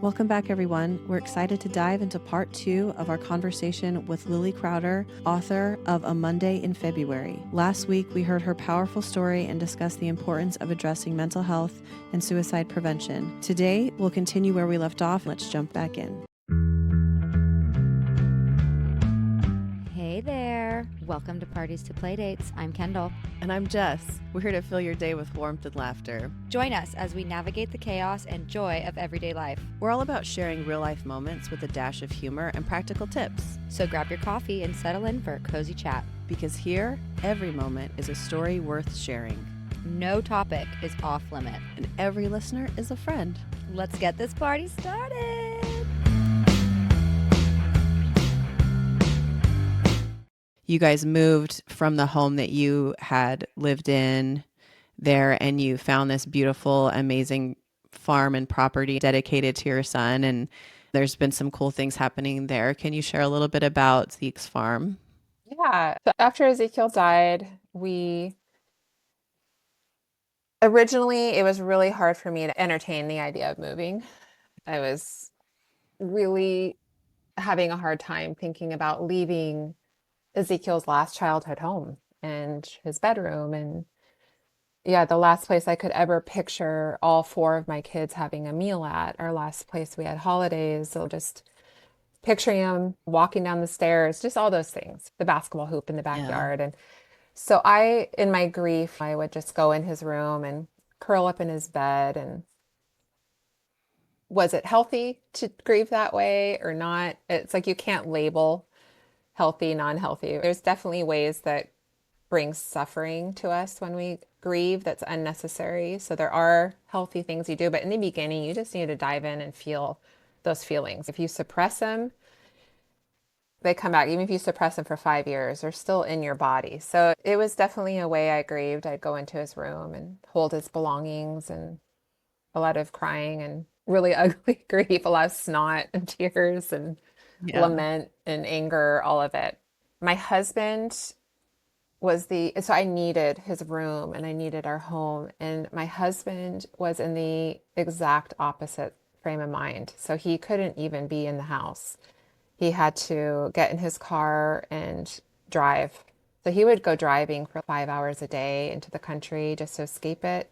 Welcome back, everyone. We're excited to dive into part 2 of our conversation with Lily Crowder, author of A Monday in February. Last week, we heard her powerful story and discussed the importance of addressing mental health and suicide prevention. Today, we'll continue where we left off. Let's jump back in. Hey there. Welcome to Parties to Playdates. I'm Kendall. And I'm Jess. We're here to fill your day with warmth and laughter. Join us as we navigate the chaos and joy of everyday life. We're all about sharing real-life moments with a dash of humor and practical tips. So grab your coffee and settle in for a cozy chat. Because here, every moment is a story worth sharing. No topic is off limit. And every listener is a friend. Let's get this party started. You guys moved from the home that you had lived in there, and you found this beautiful, amazing farm and property dedicated to your son. And there's been some cool things happening there. Can you share a little bit about Zeke's farm? Yeah. So after Ezekiel died, originally it was really hard for me to entertain the idea of moving. I was really having a hard time thinking about leaving Ezekiel's last childhood home and his bedroom. And yeah, the last place I could ever picture all four of my kids having a meal at, our last place we had holidays. So just picturing him walking down the stairs, just all those things, the basketball hoop in the backyard. And so in my grief, I would just go in his room and curl up in his bed. And was it healthy to grieve that way or not? It's like you can't label healthy, non-healthy. There's definitely ways that bring suffering to us when we grieve that's unnecessary. So there are healthy things you do, but in the beginning, you just need to dive in and feel those feelings. If you suppress them, they come back. Even if you suppress them for 5 years, they're still in your body. So it was definitely a way I grieved. I'd go into his room and hold his belongings, and a lot of crying and really ugly grief, a lot of snot and tears and lament and anger, all of it. My husband so I needed his room and I needed our home. And my husband was in the exact opposite frame of mind. So he couldn't even be in the house. He had to get in his car and drive. So he would go driving for 5 hours a day into the country just to escape it.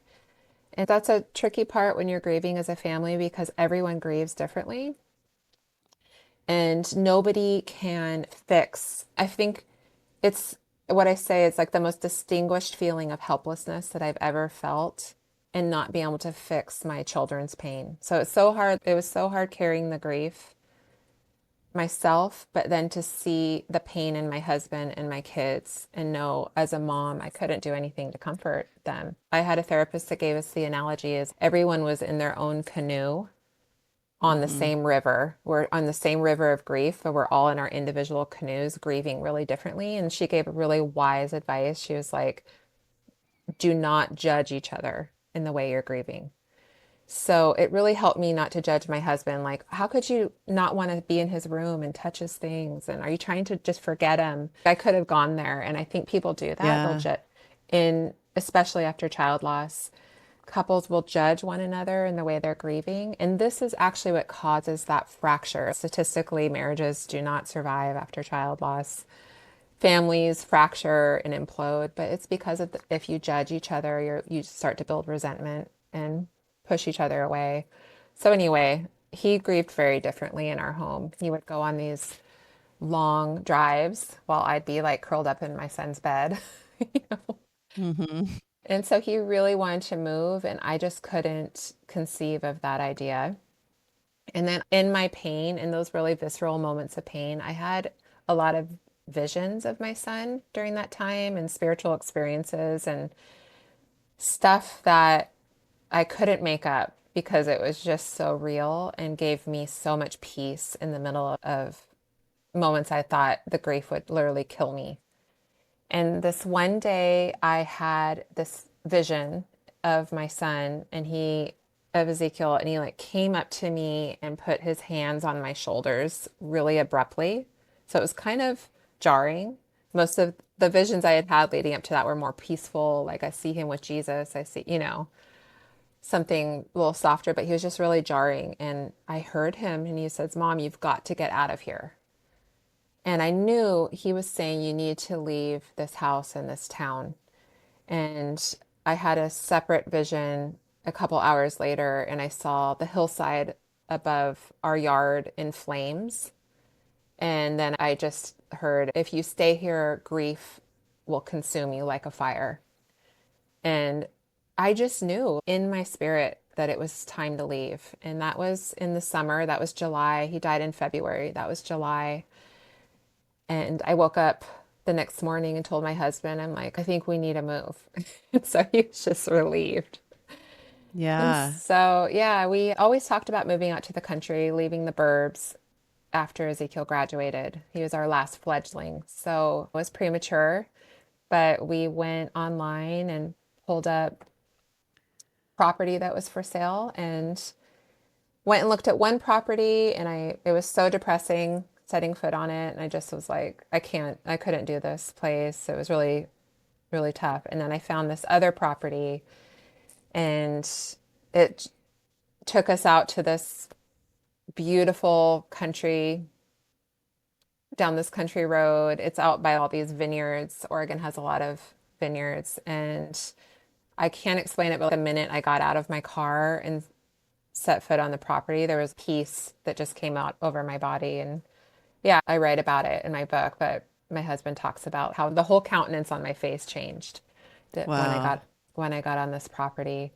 And that's a tricky part when you're grieving as a family, because everyone grieves differently. And nobody can fix. I think it's what I say is like the most distinguished feeling of helplessness that I've ever felt, and not being able to fix my children's pain. So it's so hard. It was so hard carrying the grief myself, but then to see the pain in my husband and my kids and know as a mom, I couldn't do anything to comfort them. I had a therapist that gave us the analogy is everyone was in their own canoe on the same river. We're on the same river of grief, but we're all in our individual canoes grieving really differently. And she gave a really wise advice. She was like, do not judge each other in the way you're grieving. So it really helped me not to judge my husband. Like, how could you not want to be in his room and touch his things? And are you trying to just forget him? I could have gone there. And I think people do that. Especially after child loss. Couples will judge one another in the way they're grieving. And this is actually what causes that fracture. Statistically, marriages do not survive after child loss. Families fracture and implode, but it's because of if you judge each other, you start to build resentment and push each other away. So anyway, he grieved very differently in our home. He would go on these long drives while I'd be like curled up in my son's bed. you know? Mm-hmm. And so he really wanted to move, and I just couldn't conceive of that idea. And then in my pain, in those really visceral moments of pain, I had a lot of visions of my son during that time, and spiritual experiences and stuff that I couldn't make up because it was just so real and gave me so much peace in the middle of moments I thought the grief would literally kill me. And this one day I had this vision of my son of Ezekiel, and he like came up to me and put his hands on my shoulders really abruptly. So it was kind of jarring. Most of the visions I had had leading up to that were more peaceful. Like I see him with Jesus. something a little softer, but he was just really jarring. And I heard him and he says, Mom, you've got to get out of here. And I knew he was saying, you need to leave this house and this town. And I had a separate vision a couple hours later, and I saw the hillside above our yard in flames. And then I just heard, if you stay here, grief will consume you like a fire. And I just knew in my spirit that it was time to leave. And that was in the summer. That was July. He died in February. That was July. And I woke up the next morning and told my husband, I'm like, I think we need to move. And so he was just relieved. And Yeah. so, yeah, we always talked about moving out to the country, leaving the burbs after Ezekiel graduated. He was our last fledgling. So it was premature, but we went online and pulled up property that was for sale and went and looked at one property, and it was so depressing setting foot on it. And I just was like, I couldn't do this place. It was really, really tough. And then I found this other property, and it took us out to this beautiful country, down this country road. It's out by all these vineyards. Oregon has a lot of vineyards, and I can't explain it, but the minute I got out of my car and set foot on the property, there was peace that just came out over my body. And yeah, I write about it in my book, but my husband talks about how the whole countenance on my face changed that Wow. when I got on this property.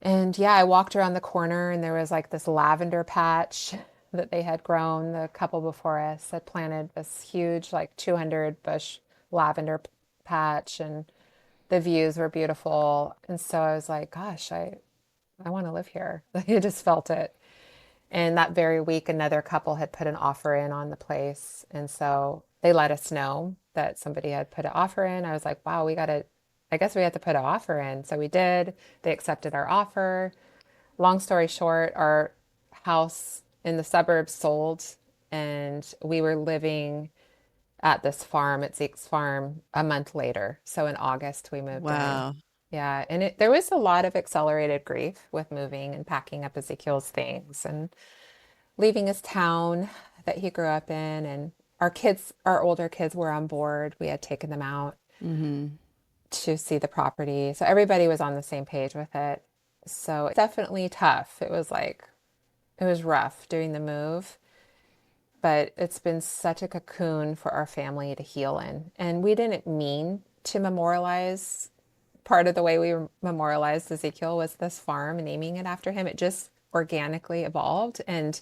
And yeah, I walked around the corner and there was like this lavender patch that they had grown. The couple before us had planted this huge, like 200 bush lavender patch, and the views were beautiful. And so I was like, gosh, I want to live here. I just felt it. And that very week, another couple had put an offer in on the place. And so they let us know that somebody had put an offer in. I was like, wow, I guess we have to put an offer in. So we did. They accepted our offer. Long story short, our house in the suburbs sold, and we were living at this farm at Zeke's farm a month later. So in August, we moved in. Wow. Yeah, and there was a lot of accelerated grief with moving and packing up Ezekiel's things and leaving his town that he grew up in. And our older kids were on board. We had taken them out Hmm. to see the property. So everybody was on the same page with it. So it's definitely tough. It was rough doing the move, but it's been such a cocoon for our family to heal in. And we didn't mean to memorialize. Part of the way we memorialized Ezekiel was this farm and naming it after him. It just organically evolved, and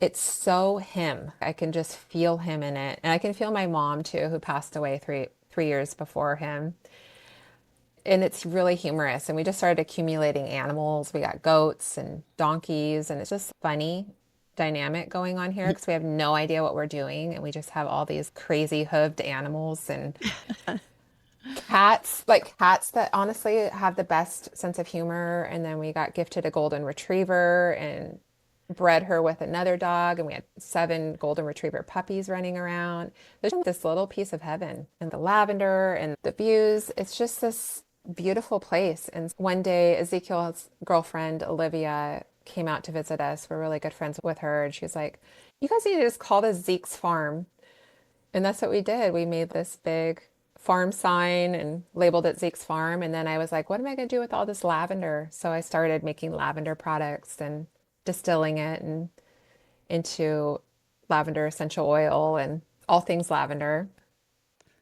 it's so him. I can just feel him in it. And I can feel my mom too, who passed away three years before him. And it's really humorous. And we just started accumulating animals. We got goats and donkeys, and it's just funny dynamic going on here because we have no idea what we're doing, and we just have all these crazy hooved animals and cats, like cats that honestly have the best sense of humor. And then we got gifted a golden retriever and bred her with another dog, and we had 7 golden retriever puppies running around. There's this little piece of heaven, and the lavender and the views. It's just this beautiful place. And one day, Ezekiel's girlfriend, Olivia, came out to visit us. We're really good friends with her. And she was like, you guys need to just call this Zeke's farm. And that's what we did. We made this big farm sign and labeled it Zeke's farm. And then I was like, what am I going to do with all this lavender? So I started making lavender products and distilling it and into lavender essential oil and all things lavender.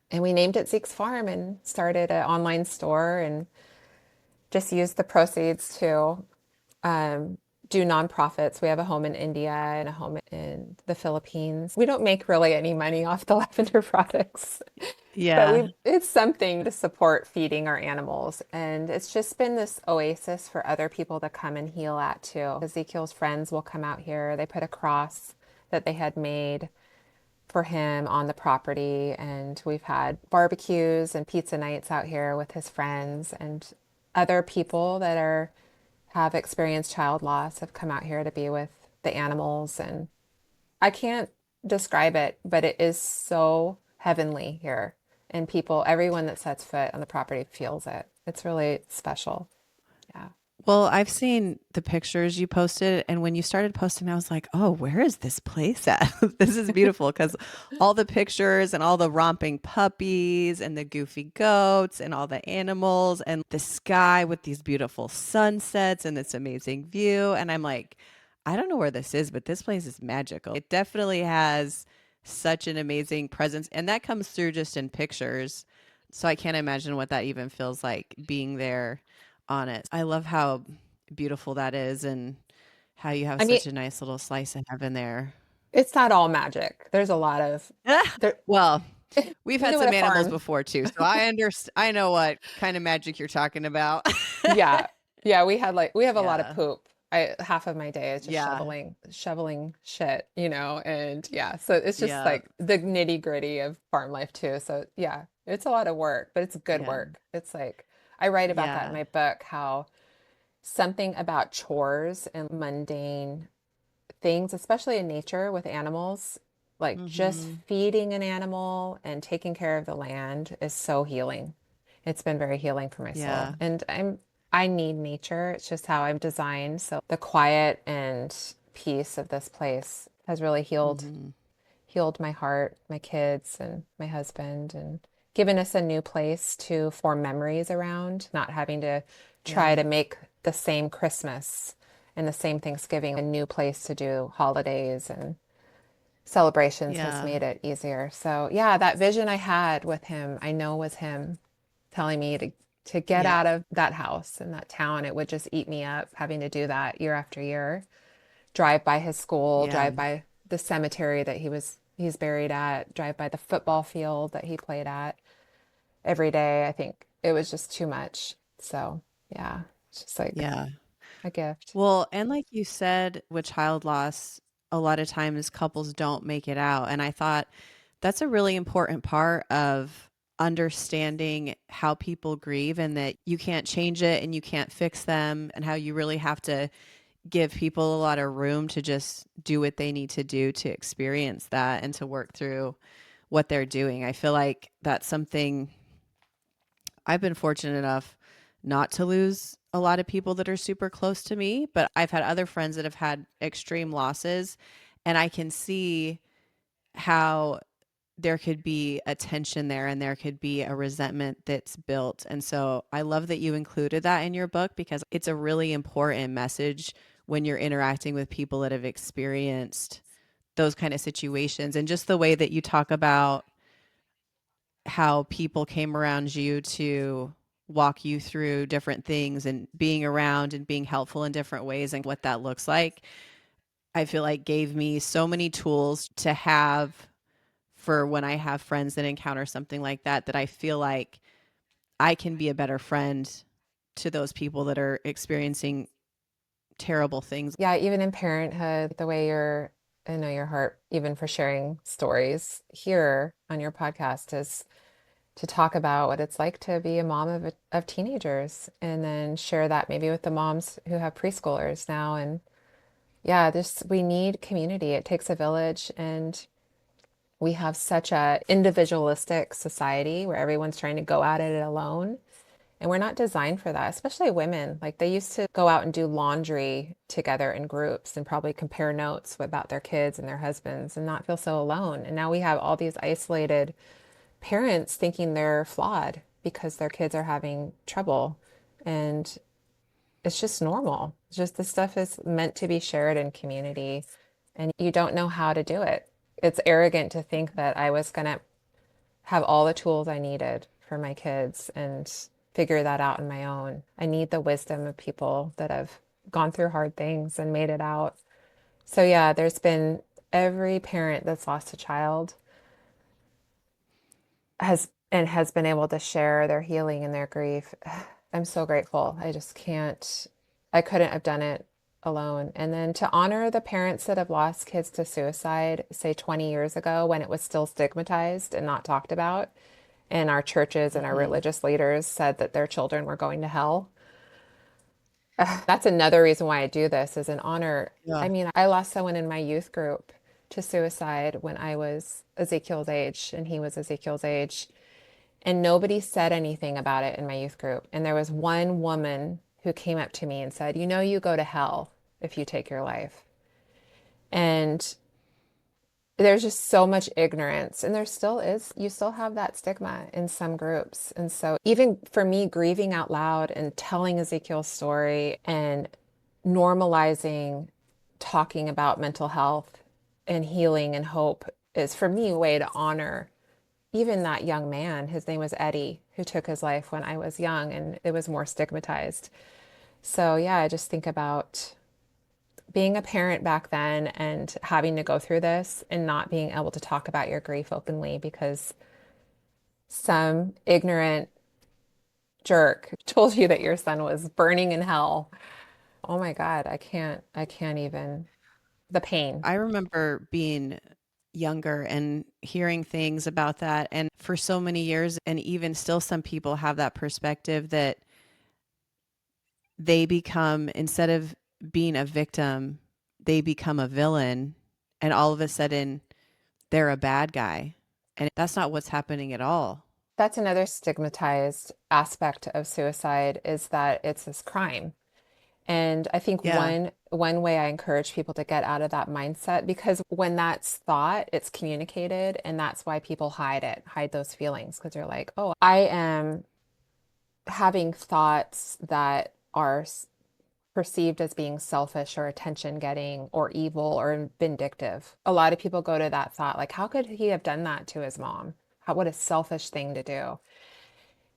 And we named it Zeke's Farm and started an online store and just used the proceeds to um, do nonprofits. We have a home in India and a home in the Philippines. We don't make really any money off the lavender products, but Yeah. it's something to support feeding our animals. And it's just been this oasis for other people to come and heal at too. Ezekiel's friends will come out here. They put a cross that they had made for him on the property, and we've had barbecues and pizza nights out here with his friends, and other people that are have experienced child loss have come out here to be with the animals. And I can't describe it, but it is so heavenly here. And everyone that sets foot on the property feels it. It's really special. Yeah. Well, I've seen the pictures you posted, and when you started posting, I was like, "Oh, where is this place at?" This is beautiful because all the pictures and all the romping puppies and the goofy goats and all the animals and the sky with these beautiful sunsets and this amazing view. And I'm like, I don't know where this is, but this place is magical. It definitely has such an amazing presence, and that comes through just in pictures. So I can't imagine what that even feels like being there on it. I love how beautiful that is and how you have I mean, such a nice little slice of heaven there. it's not all magic. There's a lot of there. Well, we've You had know what some a animals farm? before too, so I know what kind of magic you're talking about. Yeah. Yeah, we have a lot of Yeah. poop. Half of my day is just Yeah. shoveling shit, and yeah, so it's just Yeah. like the nitty-gritty of farm life too. So yeah, it's a lot of work, but it's good Yeah. work. It's like I write about that in Yeah. my book, how something about chores and mundane things, especially in nature with animals, like just Mhm. feeding an animal and taking care of the land is so healing. It's been very healing for my soul. Yeah. And I need nature. It's just how I'm designed. So the quiet and peace of this place has really Mhm. healed my heart, my kids, and my husband, and given us a new place to form memories around, not having to try Yeah. to make the same Christmas and the same Thanksgiving, a new place to do holidays and celebrations has Yeah. made it easier. So, yeah, that vision I had with him, I know was him telling me to get Yeah. out of that house and that town. It would just eat me up having to do that year after year. Drive by his school, Yeah. drive by the cemetery that he's buried at, drive by the football field that he played at every day. I think it was just too much. So, yeah, it's just like Yeah. a gift. Well, and like you said, with child loss, a lot of times couples don't make it out. And I thought that's a really important part of understanding how people grieve and that you can't change it and you can't fix them, and how you really have to give people a lot of room to just do what they need to do to experience that and to work through what they're doing. I feel like that's something I've been fortunate enough not to lose a lot of people that are super close to me, but I've had other friends that have had extreme losses, and I can see how there could be a tension there and there could be a resentment that's built. And so I love that you included that in your book because it's a really important message when you're interacting with people that have experienced those kind of situations, and just the way that you talk about how people came around you to walk you through different things and being around and being helpful in different ways and what that looks like. I feel like gave me so many tools to have for when I have friends that encounter something like that, that I feel like I can be a better friend to those people that are experiencing terrible things. Yeah, even in parenthood, the way I know your heart, even for sharing stories here on your podcast, is to talk about what it's like to be a mom of teenagers and then share that maybe with the moms who have preschoolers now. And yeah, this we need community. It takes a village, and we have such a individualistic society where everyone's trying to go at it alone. And we're not designed for that, especially women. Like they used to go out and do laundry together in groups and probably compare notes about their kids and their husbands and not feel so alone. And now we have all these isolated parents thinking they're flawed because their kids are having trouble. And it's just normal. It's just this stuff is meant to be shared in community, and you don't know how to do it. It's arrogant to think that I was going to have all the tools I needed for my kids and figure that out on my own. I need the wisdom of people that have gone through hard things and made it out. So, yeah, there's been every parent that's lost a child has been able to share their healing and their grief. I'm so grateful. I just can't, I couldn't have done it alone. And then to honor the parents that have lost kids to suicide, say 20 years ago when it was still stigmatized and not talked about, and our churches and our Hmm. religious leaders said that their children were going to hell. That's another reason why I do this is an honor. Yeah. I mean, I lost someone in my youth group to suicide when I was Ezekiel's age and he was Ezekiel's age. And nobody said anything about it in my youth group. And there was one woman who came up to me and said, you know, you go to hell if you take your life. And there's just so much ignorance, and there still is, you still have that stigma in some groups. And so even for me, grieving out loud and telling Ezekiel's story and normalizing talking about mental health and healing and hope is for me a way to honor even that young man. His name was Eddie, who took his life when I was young, and it was more stigmatized. So yeah, I just think about being a parent back then and having to go through this and not being able to talk about your grief openly because some ignorant jerk told you that your son was burning in hell. Oh my God, I can't even, the pain. I remember being younger and hearing things about that. And for so many years, and even still, some people have that perspective that they become, instead of being a victim, they become a villain. And all of a sudden, they're a bad guy. And that's not what's happening at all. That's another stigmatized aspect of suicide, is that it's this crime. And I think Yeah. one way I encourage people to get out of that mindset, because when that's thought, it's communicated, and that's why people hide those feelings, because they're like, "Oh, I am having thoughts that are perceived as being selfish or attention getting or evil or vindictive." A lot of people go to that thought like, "How could he have done that to his mom? What a selfish thing to do."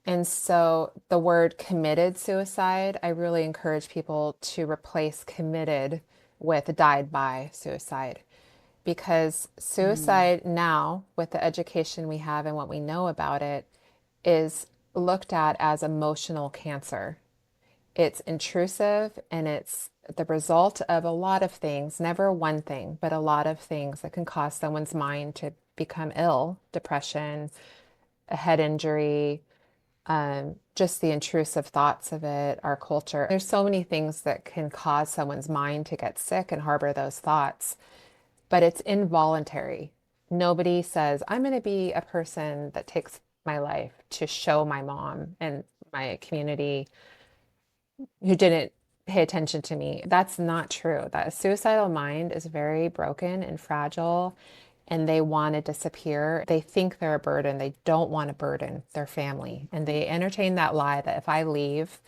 And so the word committed suicide, I really encourage people to replace committed with died by suicide, because Mm. suicide now, with the education we have and what we know about it, is looked at as emotional cancer. It's intrusive, and it's the result of a lot of things, never one thing, but a lot of things that can cause someone's mind to become ill, depression, a head injury, just the intrusive thoughts of it, our culture. There's so many things that can cause someone's mind to get sick and harbor those thoughts, but it's involuntary. Nobody says, I'm going to be a person that takes my life to show my mom and my community who didn't pay attention to me. That's not true. That suicidal mind is very broken and fragile, and they want to disappear. They think they're a burden. They don't want to burden their family. And they entertain that lie that if I leave,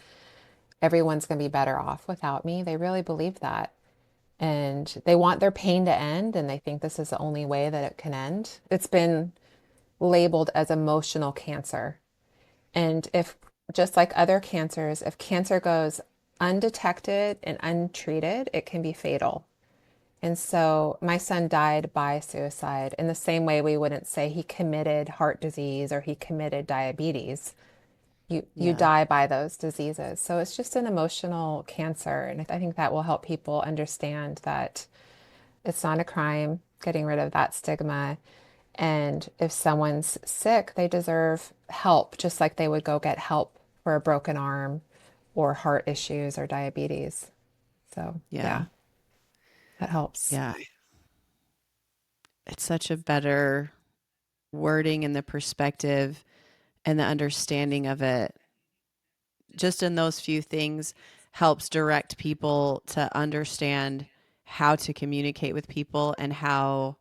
everyone's going to be better off without me. They really believe that. And they want their pain to end, and they think this is the only way that it can end. It's been labeled as emotional cancer. And if, just like other cancers, if cancer goes undetected and untreated, it can be fatal. And so my son died by suicide in the same way we wouldn't say he committed heart disease or he committed diabetes. You Yeah. die by those diseases. So it's just an emotional cancer. And I think that will help people understand that it's not a crime, getting rid of that stigma. And if someone's sick, they deserve help, just like they would go get help for a broken arm or heart issues or diabetes. So, Yeah. yeah, that helps. Yeah. It's such a better wording and the perspective and the understanding of it. Just in those few things helps direct people to understand how to communicate with people and how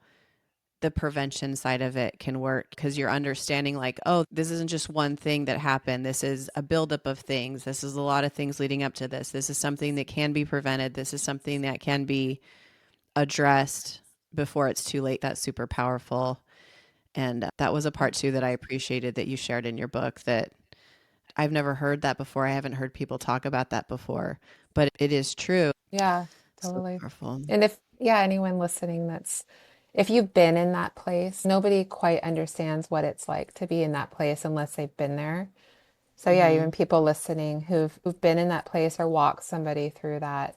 the prevention side of it can work, because you're understanding like, oh, this isn't just one thing that happened. This is a buildup of things. This is a lot of things leading up to this. This is something that can be prevented. This is something that can be addressed before it's too late. That's super powerful. And that was a part too that I appreciated that you shared in your book, that I've never heard that before. I haven't heard people talk about that before, but it is true. Yeah, So totally. powerful. And if, yeah, anyone listening if you've been in that place, nobody quite understands what it's like to be in that place unless they've been there. So yeah, Hmm. even people listening who've been in that place or walked somebody through that,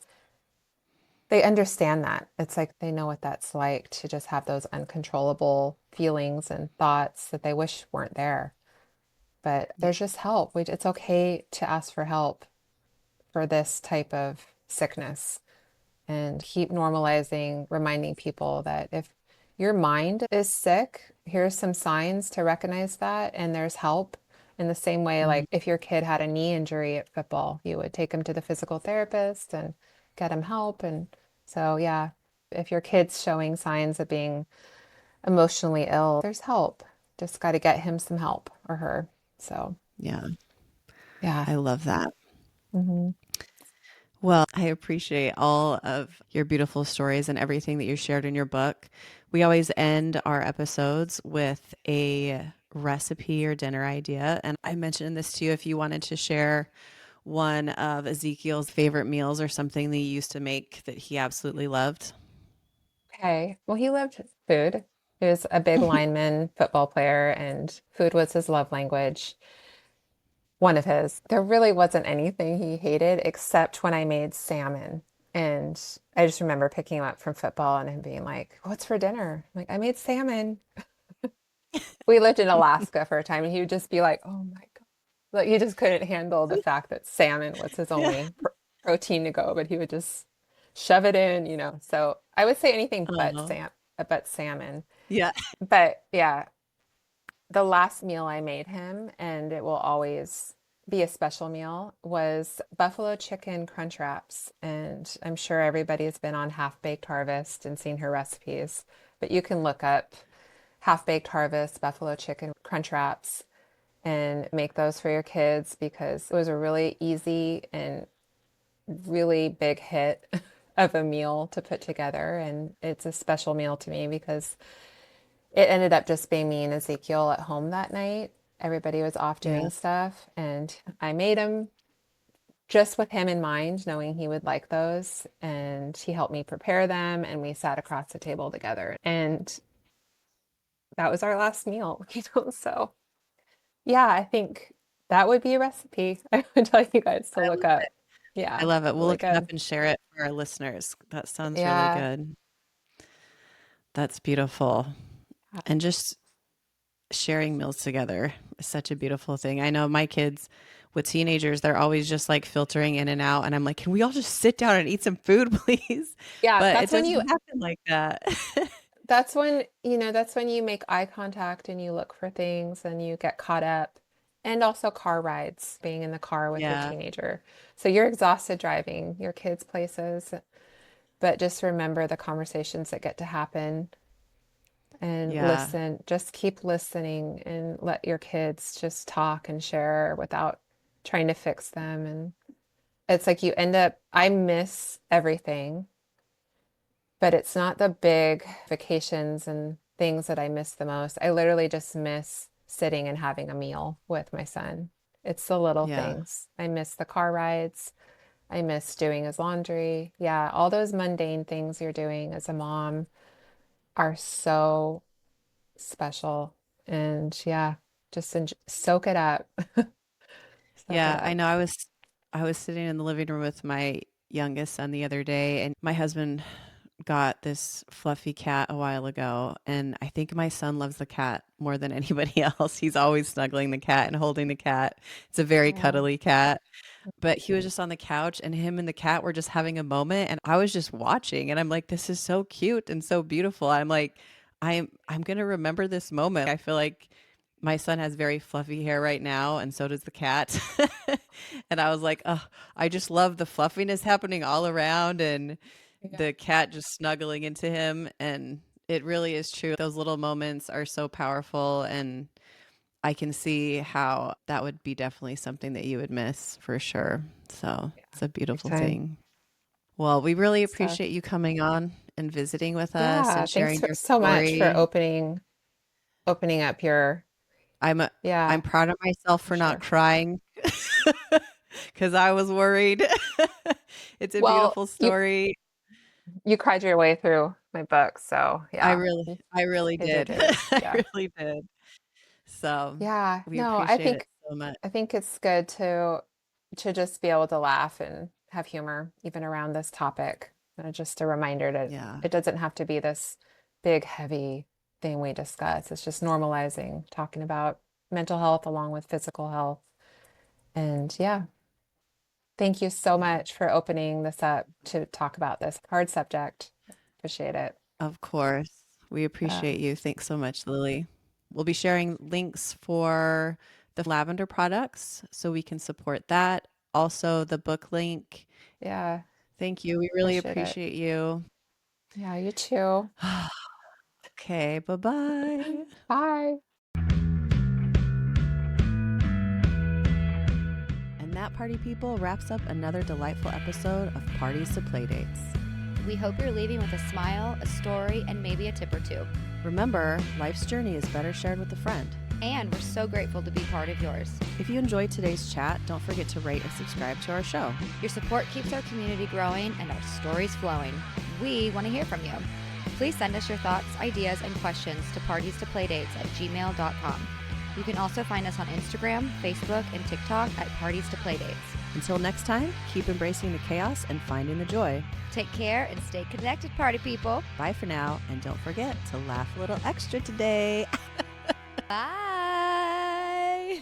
they understand that. It's like they know what that's like to just have those uncontrollable feelings and thoughts that they wish weren't there. But there's just help. It's okay to ask for help for this type of sickness, and keep normalizing, reminding people that if your mind is sick, here's some signs to recognize that, and there's help. In the same way, Mhm. like if your kid had a knee injury at football, you would take him to the physical therapist and get him help. And so, yeah, if your kid's showing signs of being emotionally ill, there's help. Just got to get him some help or her. So, Yeah, yeah. I love that. Hmm. Well, I appreciate all of your beautiful stories and everything that you shared in your book. We always end our episodes with a recipe or dinner idea. And I mentioned this to you if you wanted to share one of Ezekiel's favorite meals or something that he used to make that he absolutely loved. Okay. Well, he loved food. He was a big lineman, football player, and food was his love language. One of his. There really wasn't anything he hated except when I made salmon. And I just remember picking him up from football and him being like, "What's for dinner?" I'm like, "I made salmon." We lived in Alaska for a time and he would just be like, "Oh my God." Like he just couldn't handle the fact that salmon was his Yeah. only protein to go, but he would just shove it in, you know. So I would say anything Oh, but salmon. yeah. But yeah, the last meal I made him, and it will always be a special meal, was buffalo chicken crunch wraps. And I'm sure everybody's been on Half Baked Harvest and seen her recipes, but you can look up Half Baked Harvest buffalo chicken crunch wraps and make those for your kids because it was a really easy and really big hit of a meal to put together. And it's a special meal to me because it ended up just being me and Ezekiel at home that night. Everybody was off Yeah. doing stuff, and I made them just with him in mind, knowing he would like those. And he helped me prepare them, and we sat across the table together. And that was our last meal, you know? So, yeah, I think that would be a recipe I would tell you guys to I look love up. it. I Yeah, love it. We'll really look it up good. and share it for our listeners. That sounds really Yeah. good. That's beautiful. And just sharing meals together is such a beautiful thing. I know my kids with teenagers, they're always just like filtering in and out. And I'm like, can we all just sit down and eat some food, please? Yeah, But it doesn't happen like that. that's when, you know, that's when you make eye contact and you look for things and you get caught up. And also car rides, being in the car with your Yeah. teenager. So you're exhausted driving your kids places, but just remember the conversations that get to happen and Yeah. listen. Just keep listening and let your kids just talk and share without trying to fix them. And it's like you end up, I miss everything, but it's not the big vacations and things that I miss the most. I literally just miss sitting and having a meal with my son. It's the little Yeah. things. I miss the car rides. I miss doing his laundry. Yeah, all those mundane things you're doing as a mom are so special. And yeah, just soak it up. Soak it Yeah. I up. know I was sitting in the living room with my youngest son the other day, and my husband got this fluffy cat a while ago, and I think my son loves the cat more than anybody else. He's always snuggling the cat and holding the cat. It's a very Oh, cuddly cat. But he was just on the couch and him and the cat were just having a moment and I was just watching and I'm like, this is so cute and so beautiful. I'm like, I'm gonna remember this moment. I feel like my son has very fluffy hair right now and so does the cat. And I was like, oh, I just love the fluffiness happening all around and yeah. the cat just snuggling into him. And it really is true. Those little moments are so powerful and I can see how that would be definitely something that you would miss for sure. So it's a Big beautiful time. thing. Well, we really So, appreciate you coming on and visiting with us yeah, and thanks sharing for, your so much for story. opening up your, I'm a, yeah, I'm proud of myself for for not sure. crying because I was worried. It's a Well, beautiful you story. you cried your way through my book, so I yeah, really, you I really did your did. dues. I Yeah. really did. So Yeah. we No, I appreciate it think so much. I think it's good to just be able to laugh and have humor even around this topic. Just a reminder that Yeah, it doesn't have to be this big, heavy thing we discuss. It's just normalizing talking about mental health along with physical health. And yeah, thank you so yeah. much for opening this up to talk about this hard subject. Appreciate it. Of course. We Uh, appreciate you. Thanks so much, Lily. We'll be sharing links for the Lavender Products so we can support that. Also, the book link. Yeah. Thank you. We really Appreciate it. appreciate you. Yeah, you too. Okay, bye-bye. Bye. And that, party people, wraps up another delightful episode of Parties to Playdates. We hope you're leaving with a smile, a story, and maybe a tip or two. Remember, life's journey is better shared with a friend. And we're so grateful to be part of yours. If you enjoyed today's chat, don't forget to rate and subscribe to our show. Your support keeps our community growing and our stories flowing. We want to hear from you. Please send us your thoughts, ideas, and questions to partiestoplaydates@gmail.com. You can also find us on Instagram, Facebook, and TikTok at Parties to Playdates. Until next time, keep embracing the chaos and finding the joy. Take care and stay connected, party people. Bye for now, and don't forget to laugh a little extra today. Bye.